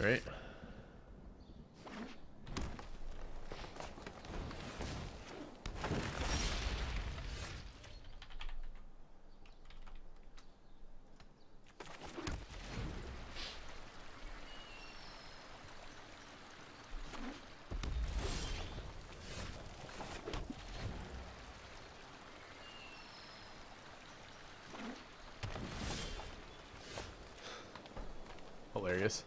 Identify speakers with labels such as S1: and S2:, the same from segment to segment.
S1: Right. Hilarious.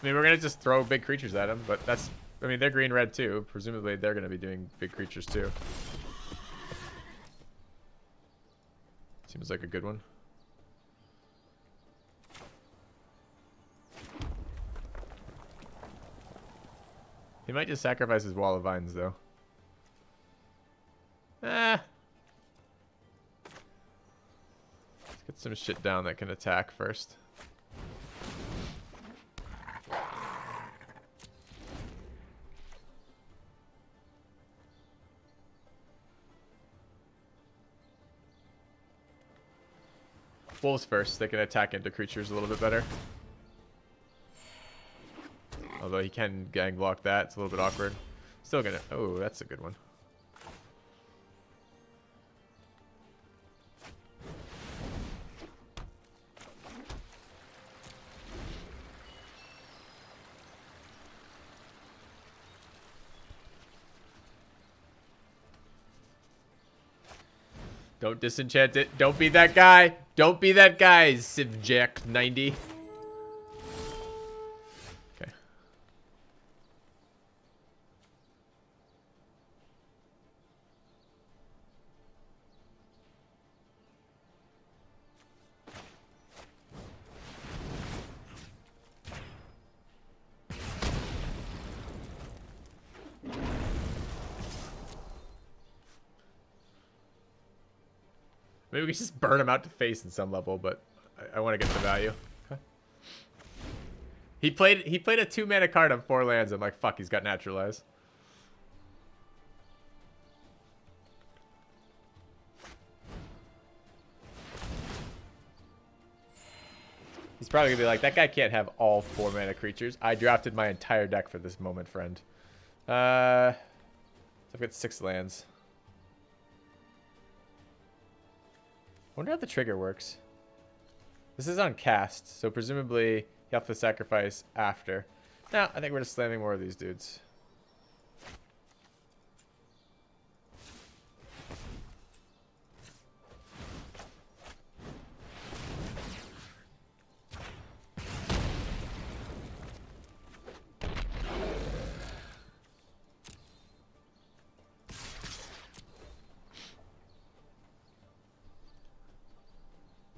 S1: I mean, we're gonna just throw big creatures at them, but that's... I mean, they're green-red too. Presumably, they're gonna be doing big creatures too. Seems like a good one. He might just sacrifice his wall of vines, though. Let's get some shit down that can attack first. Wolves first. They can attack into creatures a little bit better. Although he can gang block that. It's a little bit awkward. Still gonna... Oh, that's a good one. Don't disenchant it. Don't be that guy. Don't be that guy, CivJack90. Okay. Maybe we just burn him out to face in some level, but I want to get the value. Okay. He played a 2-mana card on 4 lands. I'm like, fuck, he's got Naturalize. He's probably gonna be like, that guy can't have all 4-mana creatures. I drafted my entire deck for this moment, friend. So I've got 6 lands. I wonder how the trigger works. This is on cast, so presumably you have to sacrifice after. No, I think we're just slamming more of these dudes.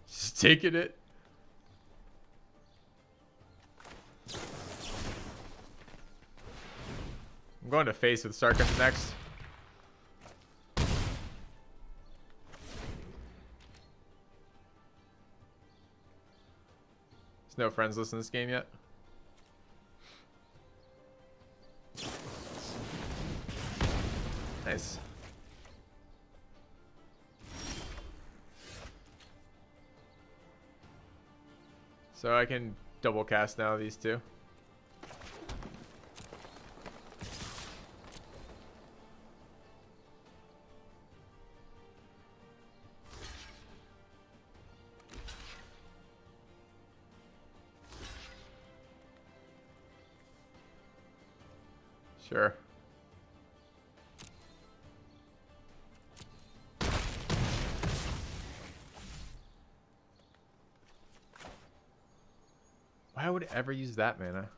S1: Just taking it. I'm going to face with Sarkis next. There's no friends list in this game yet. Nice. So I can double cast now these two. Sure. Why would it ever use that mana?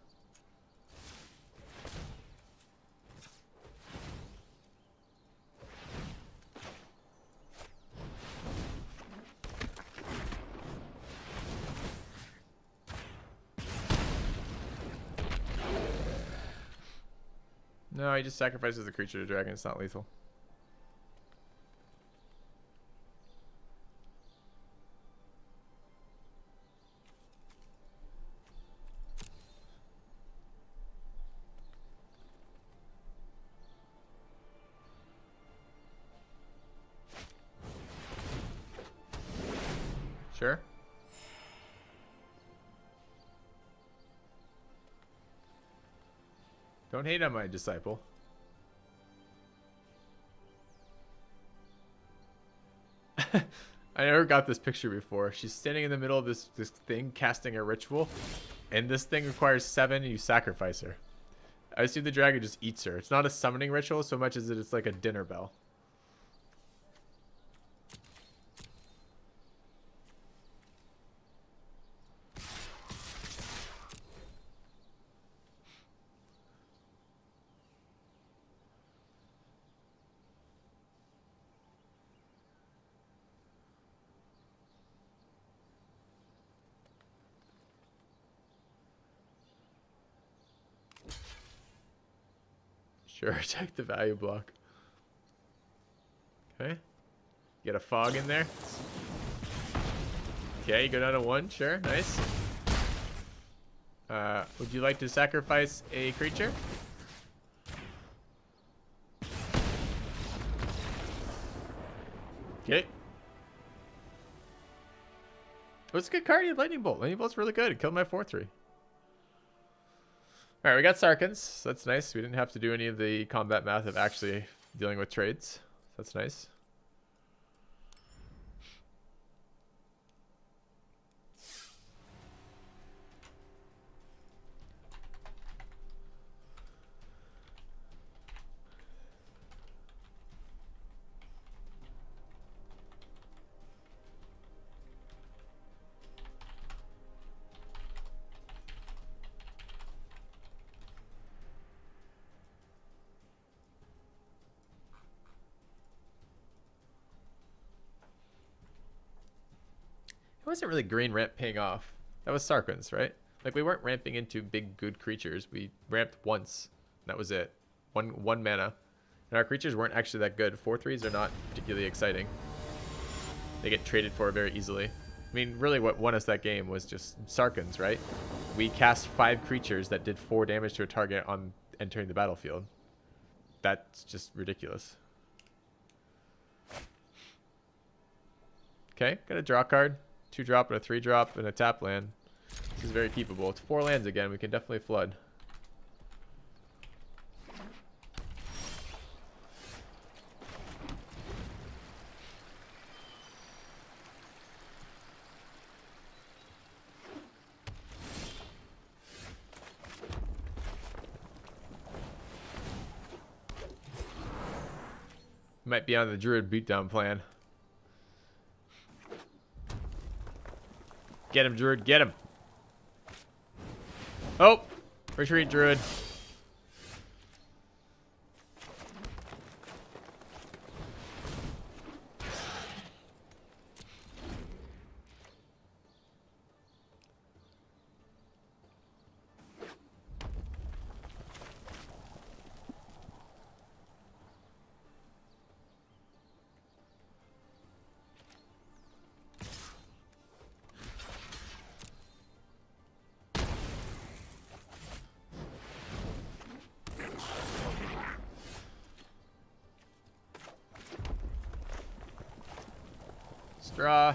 S1: No, he just sacrifices the creature to dragon. It's not lethal. Sure. Don't hate on my disciple. I never got this picture before. She's standing in the middle of this thing casting a ritual, and this thing requires 7 and you sacrifice her. I assume the dragon just eats her. It's not a summoning ritual so much as it's like a dinner bell. Sure, check the value block. Okay. Get a fog in there. Okay, you go down to 1. Sure, nice. Would you like to sacrifice a creature? Okay. Oh, it's a good card. Lightning Bolt. Lightning Bolt's really good. It killed my 4/3. Alright, we got Sarkans. So that's nice. We didn't have to do any of the combat math of actually dealing with trades. That's nice. It wasn't really green ramp paying off. That was Sarkans, right? Like, we weren't ramping into big, good creatures. We ramped once. That was it. One mana. And our creatures weren't actually that good. 4/3s are not particularly exciting. They get traded for very easily. I mean, really what won us that game was just Sarkans, right? We cast 5 creatures that did 4 damage to a target on entering the battlefield. That's just ridiculous. Okay, got a draw card. 2-drop and a 3-drop and a tap land. This is very keepable. It's 4 lands again. We can definitely flood. Might be on the Druid beatdown plan. Get him, Druid. Get him. Oh! Retreat, Druid. Draw.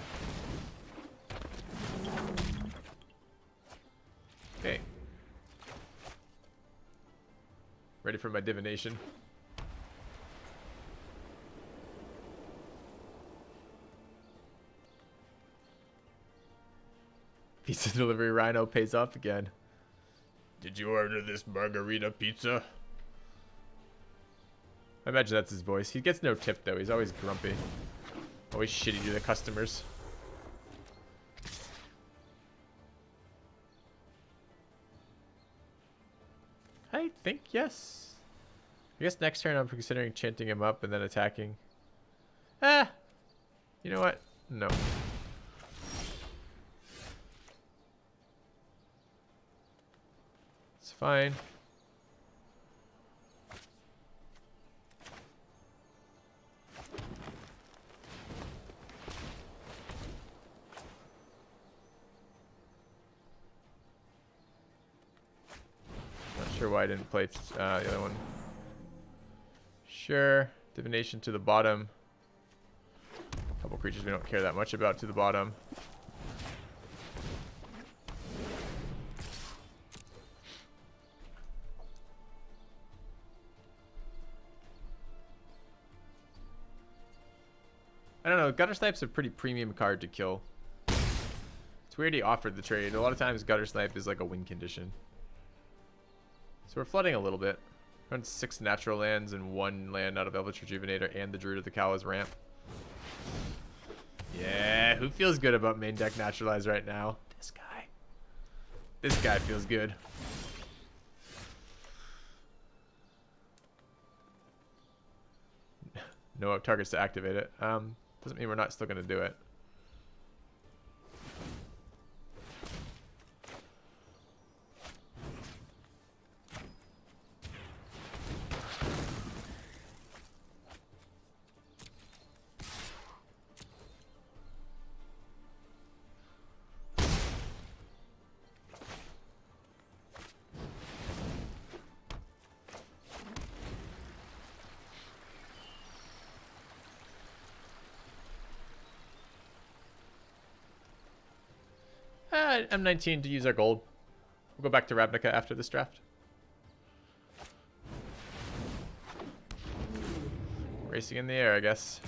S1: Okay. Ready for my divination. Pizza delivery rhino pays off again. Did you order this margarita pizza? I imagine that's his voice. He gets no tip though. He's always grumpy. Always shitty to the customers. I think yes. I guess next turn I'm considering chanting him up and then attacking. Ah! You know what? No. It's fine. Sure why I didn't play the other one. Sure. Divination to the bottom. A couple creatures we don't care that much about to the bottom. I don't know. Gutter Snipe's a pretty premium card to kill. It's weird he offered the trade. A lot of times Gutter Snipe is like a win condition. So we're flooding a little bit. Run 6 natural lands and 1 land out of Eldritch Rejuvenator and the Druid of the Cow's ramp. Yeah, who feels good about main deck Naturalize right now? This guy. This guy feels good. No targets to activate it. Doesn't mean we're not still going to do it. M19 to use our gold. We'll go back to Ravnica after this draft. Racing in the air, I guess.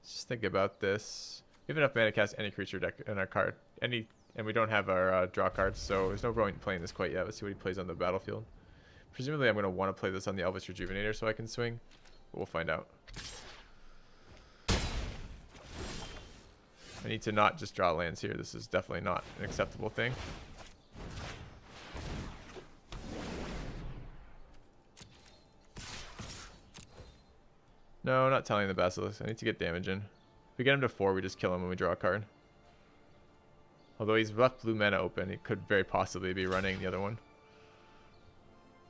S1: Just think about this. We have enough mana to cast any creature deck in our card. And we don't have our draw cards, so there's no point playing this quite yet. Let's see what he plays on the battlefield. Presumably I'm going to want to play this on the Eldritch Rejuvenator so I can swing. But we'll find out. I need to not just draw lands here. This is definitely not an acceptable thing. No, not telling the Basilisk. I need to get damage in. If we get him to 4, we just kill him when we draw a card. Although he's left blue mana open, he could very possibly be running the other one.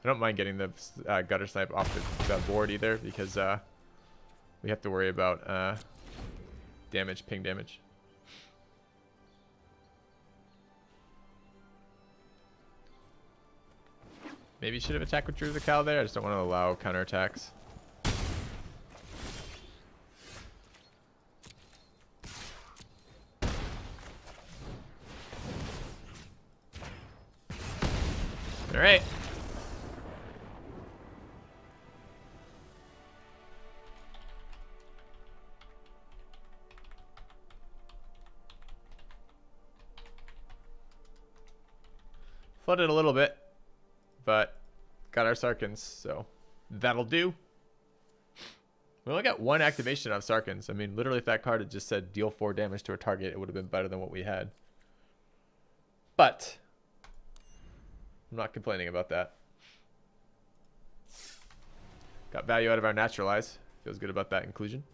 S1: I don't mind getting the Gutter Snipe off the board either, because we have to worry about damage, ping damage. Maybe you should have attacked with Druid of the Cow there. I just don't want to allow counterattacks. All right. Flooded a little bit, but got our Sarkans, so that'll do. We only got 1 activation of Sarkans. I mean, literally, if that card had just said deal 4 damage to a target, it would have been better than what we had. But I'm not complaining about that. Got value out of our Naturalize. Feels good about that inclusion.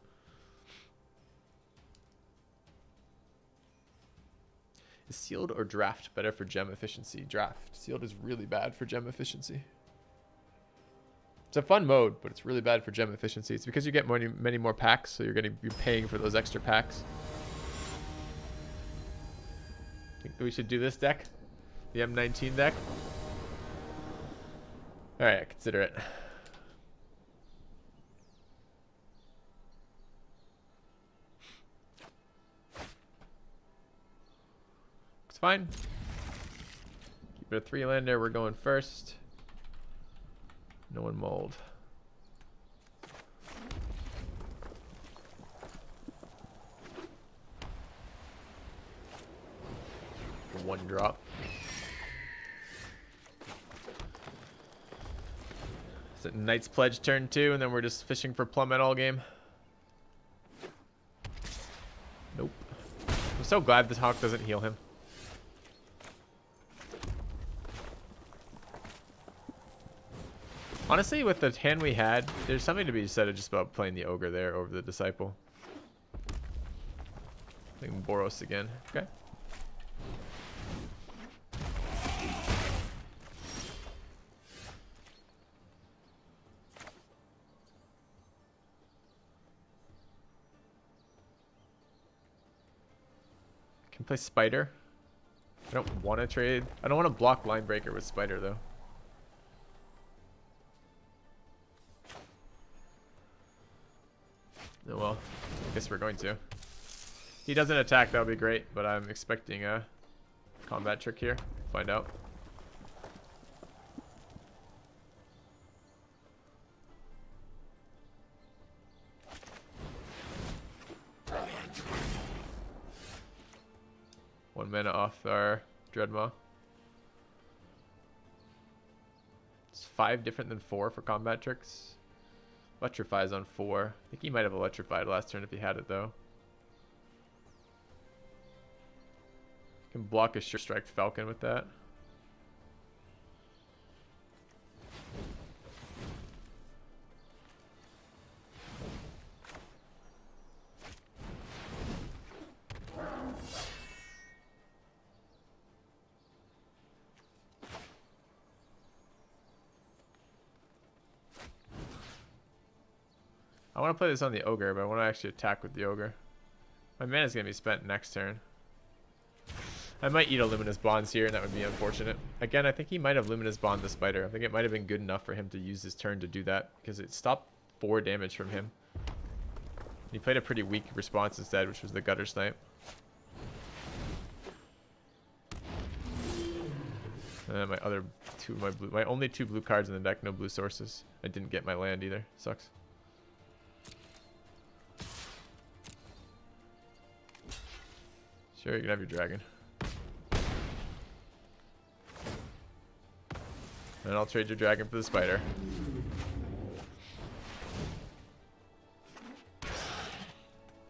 S1: Is sealed or draft better for gem efficiency? Draft. Sealed is really bad for gem efficiency. It's a fun mode, but it's really bad for gem efficiency. It's because you get many more packs, so you're paying for those extra packs. Think we should do this deck? The M19 deck? Alright, consider it. Looks fine. Keep it a 3-lander. We're going first. No one mold. One drop. Is it Knight's Pledge turn 2, and then we're just fishing for Plummet all game? Nope. I'm so glad this Hawk doesn't heal him. Honestly, with the hand we had, there's something to be said just about playing the Ogre there over the Disciple. I think Boros again. Okay. Can play Spider. I don't want to trade. I don't want to block Line Breaker with Spider, though. Oh well. I guess we're going to. He doesn't attack, that would be great, but I'm expecting a combat trick here. Find out. One mana off our Dreadmaw. It's 5 different than 4 for combat tricks. Electrify's on 4. I think he might have electrified last turn if he had it though. Can block a Sure Strike Falcon with that. I want to play this on the Ogre, but I want to actually attack with the Ogre. My mana's going to be spent next turn. I might eat a Luminous Bonds here, and that would be unfortunate. Again, I think he might have Luminous Bond the Spider. I think it might have been good enough for him to use his turn to do that, because it stopped 4 damage from him. He played a pretty weak response instead, which was the Gutter Snipe. And my other two, my only 2 blue cards in the deck, no blue sources. I didn't get my land either. Sucks. Sure, you can have your dragon. And I'll trade your dragon for the Spider.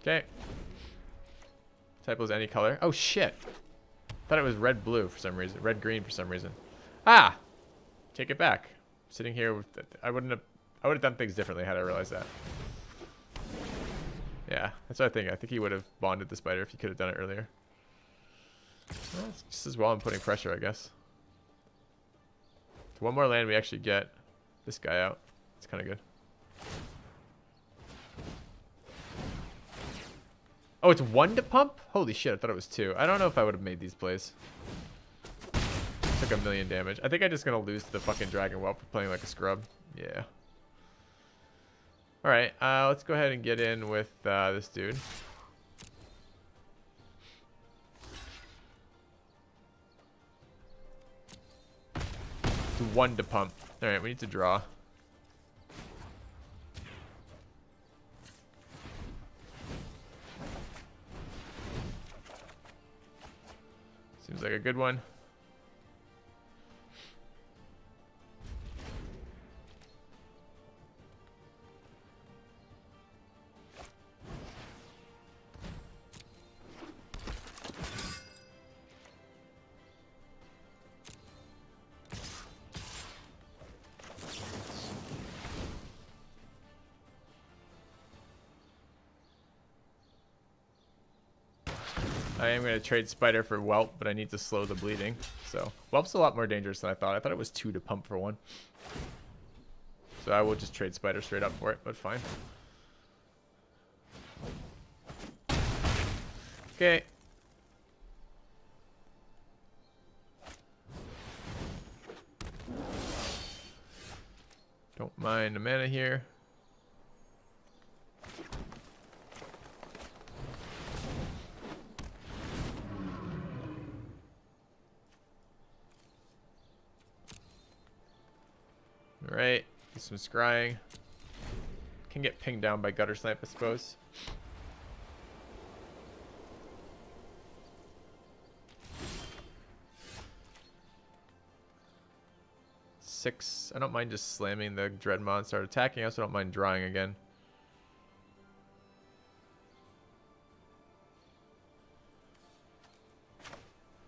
S1: Okay. Typo's any color. Oh shit. Thought it was red-blue for some reason. Red-green for some reason. Ah! Take it back. Sitting here with I would have done things differently had I realized that. Yeah, that's what I think. I think he would have bonded the Spider if he could have done it earlier. Well, it's just as well I'm putting pressure, I guess. So one more land, we actually get this guy out. It's kind of good. Oh, it's 1 to pump? Holy shit, I thought it was 2. I don't know if I would have made these plays. Took 1,000,000 damage. I think I'm just going to lose to the fucking Dragon Whelp for playing like a scrub. Yeah. Alright, let's go ahead and get in with this dude. It's 1 to pump. Alright, we need to draw. Seems like a good one. I am going to trade Spider for Whelp, but I need to slow the bleeding. So Whelp's a lot more dangerous than I thought. I thought it was 2 to pump for 1. So I will just trade Spider straight up for it, but fine. Okay. Don't mind the mana here. Alright, do some scrying. Can get pinged down by Gutter Snipe, I suppose. Six. I don't mind just slamming the Dreadmaw and start attacking. I also don't mind drawing again.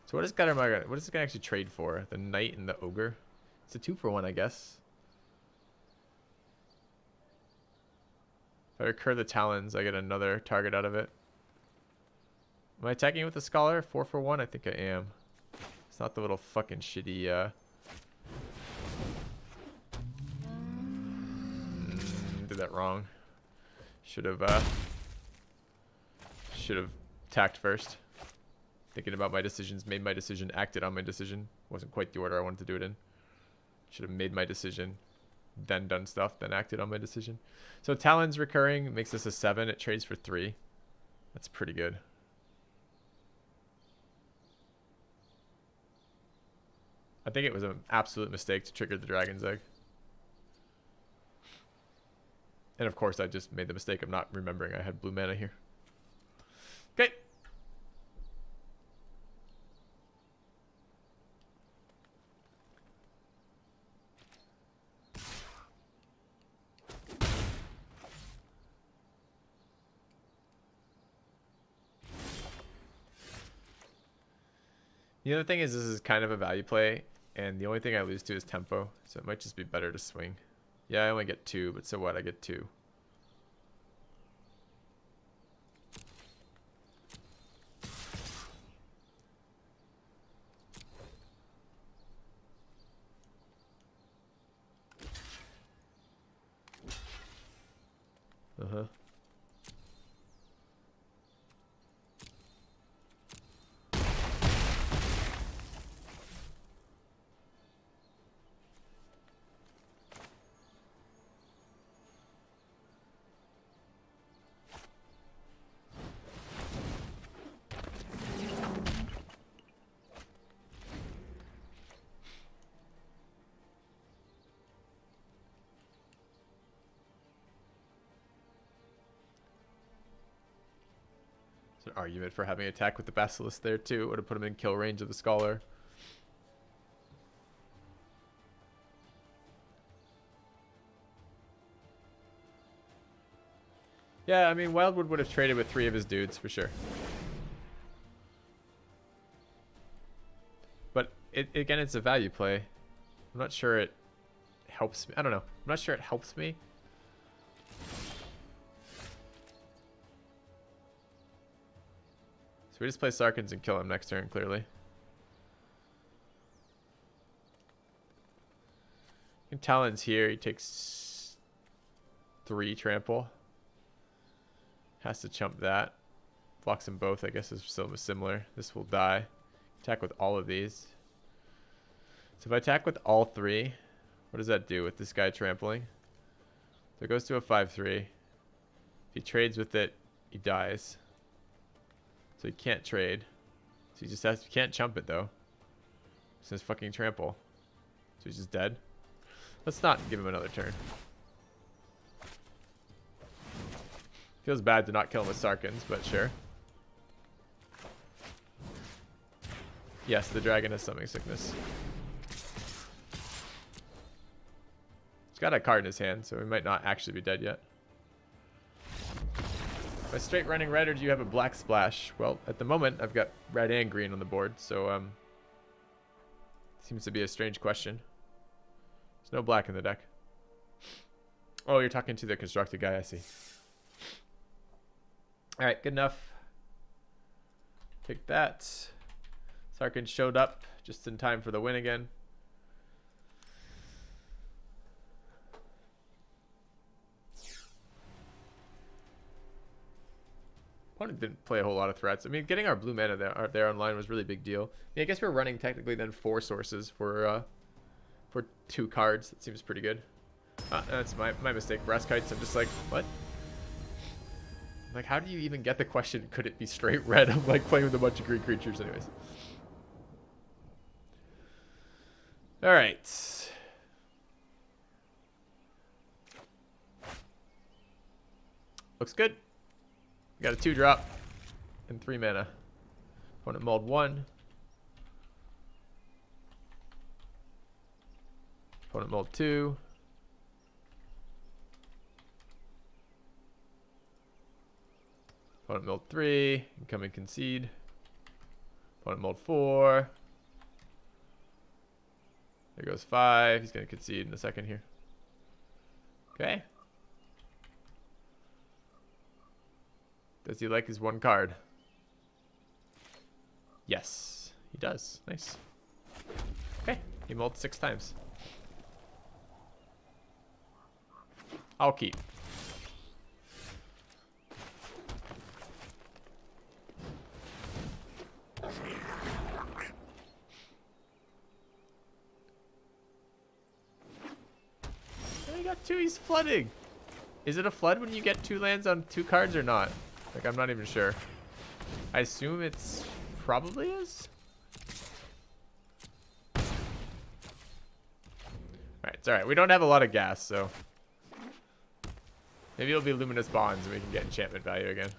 S1: So what is Guttermug? What is this guy actually trade for? The Knight and the Ogre? It's a 2 for 1, I guess. If I recur the Talons, I get another target out of it. Am I attacking with the Scholar? 4 for 1? I think I am. It's not the little fucking shitty, did that wrong. Should have attacked first. Thinking about my decisions, made my decision, acted on my decision. Wasn't quite the order I wanted to do it in. Should have made my decision, then done stuff, then acted on my decision. So Talon's recurring, makes this a 7. It trades for 3. That's pretty good. I think it was an absolute mistake to trigger the Dragon's Egg. And of course, I just made the mistake of not remembering I had blue mana here. Okay. The other thing is this is kind of a value play, and the only thing I lose to is tempo, so it might just be better to swing. Yeah, I only get 2, but so what? I get 2. Uh-huh. An argument for having attack with the Basilisk there too. Would have put him in kill range of the Scholar. Yeah, I mean, Wildwood would have traded with 3 of his dudes for sure. But again, it's a value play. I'm not sure it helps me. I don't know. I'm not sure it helps me. So we just play Sarkans and kill him next turn, clearly. And Talon's here. He takes 3 trample. Has to chump that. Blocks them both, I guess, is still similar. This will die. Attack with all of these. So if I attack with all 3, what does that do with this guy trampling? So it goes to a 5-3. If he trades with it, he dies. So he can't trade. So he just has to, can't chump it though. It says fucking trample. So he's just dead. Let's not give him another turn. Feels bad to not kill him with Sarkans, but sure. Yes, the dragon has summoning sickness. He's got a card in his hand, so he might not actually be dead yet. Am I straight running red, or do you have a black splash? Well, at the moment, I've got red and green on the board, so seems to be a strange question. There's no black in the deck. Oh, you're talking to the constructed guy, I see. Alright, good enough. Take that. Sarkhan showed up just in time for the win again. Opponent didn't play a whole lot of threats. I mean, getting our blue mana there online was really big deal. I mean, I guess we're running technically then 4 sources for 2 cards. That seems pretty good. That's my mistake. Brass Kites, I'm just like, what? Like, how do you even get the question, could it be straight red? I'm like playing with a bunch of green creatures anyways. Alright. Looks good. We got a 2-drop and 3 mana. Opponent mulled 1. Opponent mulled 2. Opponent mulled 3. Incoming concede. Opponent mulled 4. There goes 5. He's going to concede in a second here. Okay. Does he like his 1 card? Yes, he does. Nice. Okay, he mulled 6 times. I'll keep. too. He's flooding. Is it a flood when you get 2 lands on 2 cards or not? Like, I'm not even sure. I assume it's probably is. Alright, it's alright. We don't have a lot of gas, so maybe it'll be Luminous Bonds and we can get enchantment value again.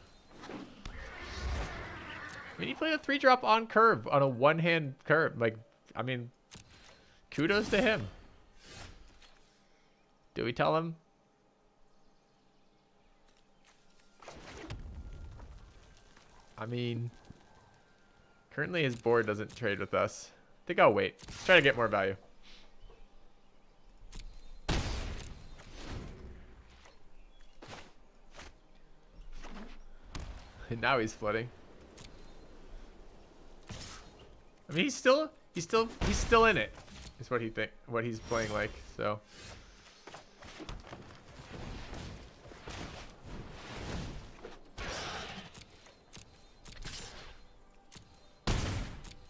S1: I mean, he played a 3-drop on curve, on a 1-hand curve. Like, I mean, kudos to him. Do we tell him? I mean, currently his board doesn't trade with us. I think I'll wait. Try to get more value. And now he's flooding. I mean, he's still in it. Is what he's playing like. So.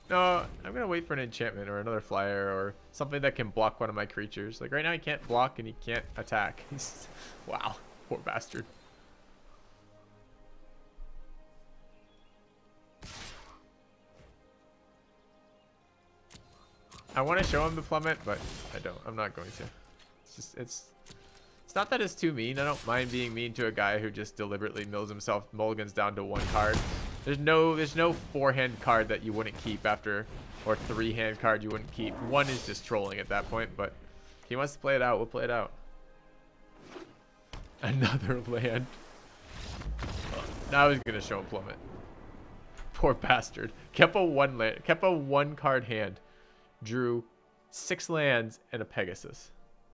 S1: No, I'm gonna wait for an enchantment or another flyer or something that can block one of my creatures. Like right now, he can't block and he can't attack. He's, wow, poor bastard. I want to show him the plummet, but I don't. I'm not going to. It's just it's not that it's too mean. I don't mind being mean to a guy who just deliberately mills himself mulligans down to 1 card. There's no 4-hand card that you wouldn't keep after, or 3-hand card you wouldn't keep. 1 is just trolling at that point, but if he wants to play it out, we'll play it out. Another land. Now I was gonna show him plummet. Poor bastard. Kept a 1 land. Kept a 1-card hand. Drew 6 lands and a Pegasus.